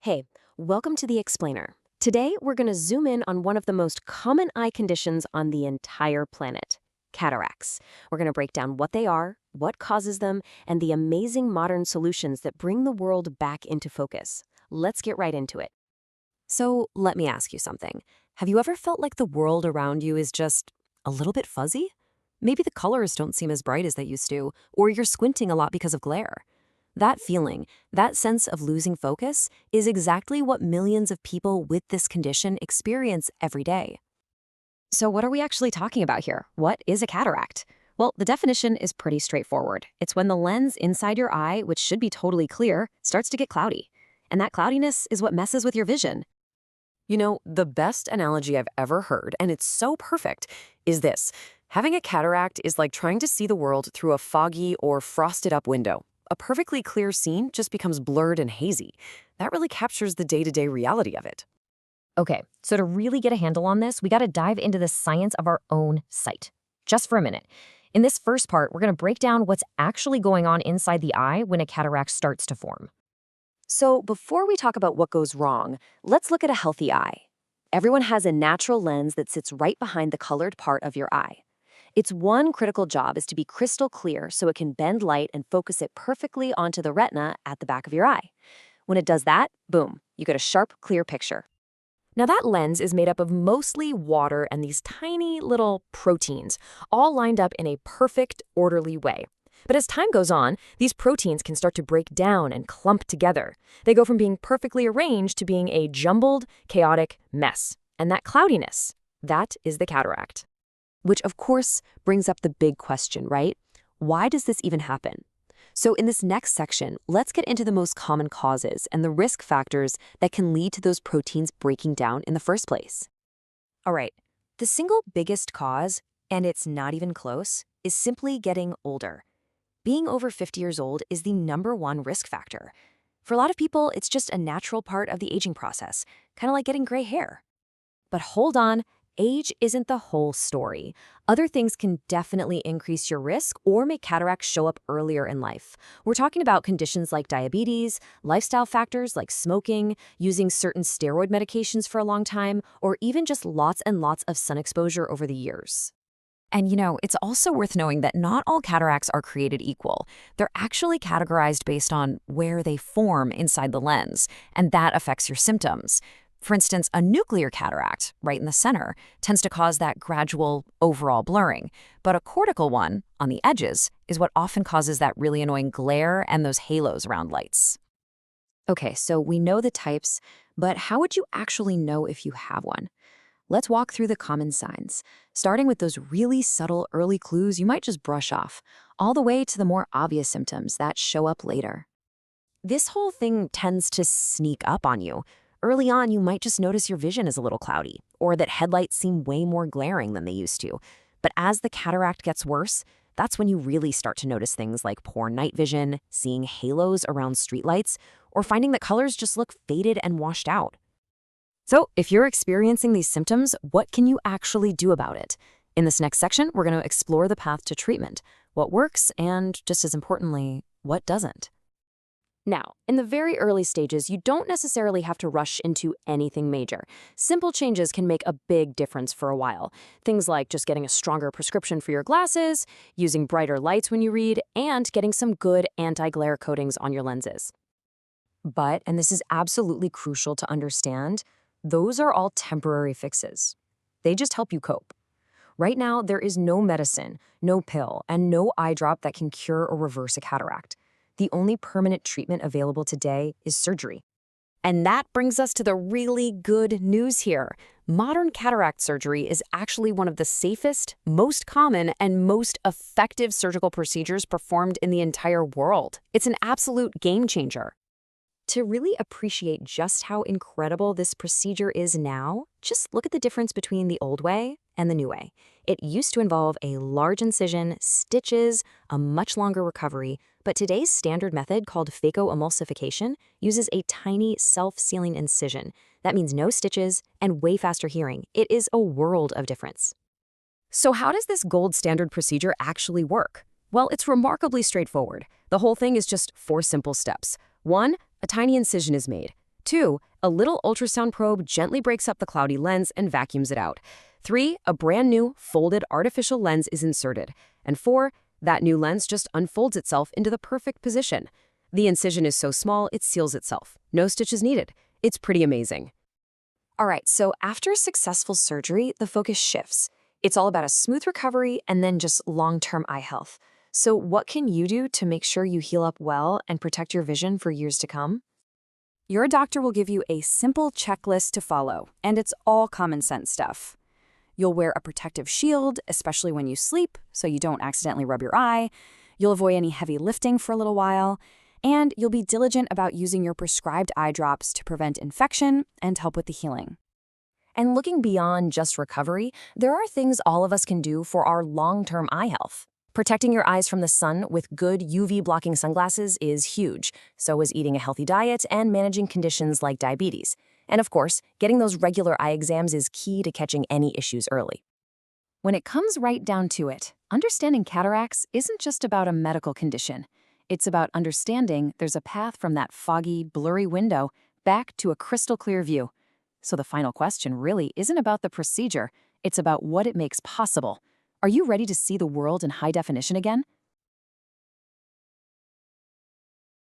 Hey, welcome to The Explainer. Today, we're going to zoom in on one of the most common eye conditions on the entire planet, cataracts. We're going to break down what they are, what causes them, and the amazing modern solutions that bring the world back into focus. Let's get right into it. So, let me ask you something. Have you ever felt like the world around you is just a little bit fuzzy? Maybe the colors don't seem as bright as they used to, or you're squinting a lot because of glare. That feeling, that sense of losing focus, is exactly what millions of people with this condition experience every day. So what are we actually talking about here? What is a cataract? Well, the definition is pretty straightforward. It's when the lens inside your eye, which should be totally clear, starts to get cloudy. And that cloudiness is what messes with your vision. You know, the best analogy I've ever heard, and it's so perfect, is this. Having a cataract is like trying to see the world through a foggy or frosted-up window. A perfectly clear scene just becomes blurred and hazy. That really captures the day-to-day reality of it. Okay, so to really get a handle on this, we got to dive into the science of our own sight. Just for a minute. In this first part, we're going to break down what's actually going on inside the eye when a cataract starts to form. So before we talk about what goes wrong, let's look at a healthy eye. Everyone has a natural lens that sits right behind the colored part of your eye. Its one critical job is to be crystal clear so it can bend light and focus it perfectly onto the retina at the back of your eye. When it does that, boom, you get a sharp, clear picture. Now that lens is made up of mostly water and these tiny little proteins, all lined up in a perfect, orderly way. But as time goes on, these proteins can start to break down and clump together. They go from being perfectly arranged to being a jumbled, chaotic mess. And that cloudiness, that is the cataract. Which, of course, brings up the big question, right? Why does this even happen? So in this next section, let's get into the most common causes and the risk factors that can lead to those proteins breaking down in the first place. All right, the single biggest cause, and it's not even close, is simply getting older. Being over 50 years old is the #1 risk factor. For a lot of people, it's just a natural part of the aging process, kind of like getting gray hair. But hold on. Age isn't the whole story. Other things can definitely increase your risk or make cataracts show up earlier in life. We're talking about conditions like diabetes, lifestyle factors like smoking, using certain steroid medications for a long time, or even just lots and lots of sun exposure over the years. And it's also worth knowing that not all cataracts are created equal. They're actually categorized based on where they form inside the lens, and that affects your symptoms. For instance, a nuclear cataract, right in the center, tends to cause that gradual overall blurring. But a cortical one, on the edges, is what often causes that really annoying glare and those halos around lights. Okay, so we know the types, but how would you actually know if you have one? Let's walk through the common signs, starting with those really subtle early clues you might just brush off, all the way to the more obvious symptoms that show up later. This whole thing tends to sneak up on you. Early on, you might just notice your vision is a little cloudy, or that headlights seem way more glaring than they used to. But as the cataract gets worse, that's when you really start to notice things like poor night vision, seeing halos around streetlights, or finding that colors just look faded and washed out. So, if you're experiencing these symptoms, what can you actually do about it? In this next section, we're going to explore the path to treatment, what works, and just as importantly, what doesn't. Now, in the very early stages, you don't necessarily have to rush into anything major. Simple changes can make a big difference for a while. Things like just getting a stronger prescription for your glasses, using brighter lights when you read, and getting some good anti-glare coatings on your lenses. But, and this is absolutely crucial to understand, those are all temporary fixes. They just help you cope. Right now, there is no medicine, no pill, and no eye drop that can cure or reverse a cataract. The only permanent treatment available today is surgery. And that brings us to the really good news here. Modern cataract surgery is actually one of the safest, most common, and most effective surgical procedures performed in the entire world. It's an absolute game changer. To really appreciate just how incredible this procedure is now, just look at the difference between the old way and the new way. It used to involve a large incision, stitches, a much longer recovery, but today's standard method called phacoemulsification uses a tiny self-sealing incision. That means no stitches and way faster hearing. It is a world of difference. So how does this gold standard procedure actually work? Well, it's remarkably straightforward. The whole thing is just 4 simple steps. 1, a tiny incision is made. 2. A little ultrasound probe gently breaks up the cloudy lens and vacuums it out. 3. A brand new, folded artificial lens is inserted. And 4. That new lens just unfolds itself into the perfect position. The incision is so small, it seals itself. No stitches needed. It's pretty amazing. All right, so after a successful surgery, the focus shifts. It's all about a smooth recovery and then just long-term eye health. So what can you do to make sure you heal up well and protect your vision for years to come? Your doctor will give you a simple checklist to follow, and it's all common sense stuff. You'll wear a protective shield, especially when you sleep, so you don't accidentally rub your eye. You'll avoid any heavy lifting for a little while, and you'll be diligent about using your prescribed eye drops to prevent infection and help with the healing. And looking beyond just recovery, there are things all of us can do for our long-term eye health. Protecting your eyes from the sun with good UV-blocking sunglasses is huge. So is eating a healthy diet and managing conditions like diabetes. And of course, getting those regular eye exams is key to catching any issues early. When it comes right down to it, understanding cataracts isn't just about a medical condition. It's about understanding there's a path from that foggy, blurry window back to a crystal clear view. So the final question really isn't about the procedure, it's about what it makes possible. Are you ready to see the world in high definition again?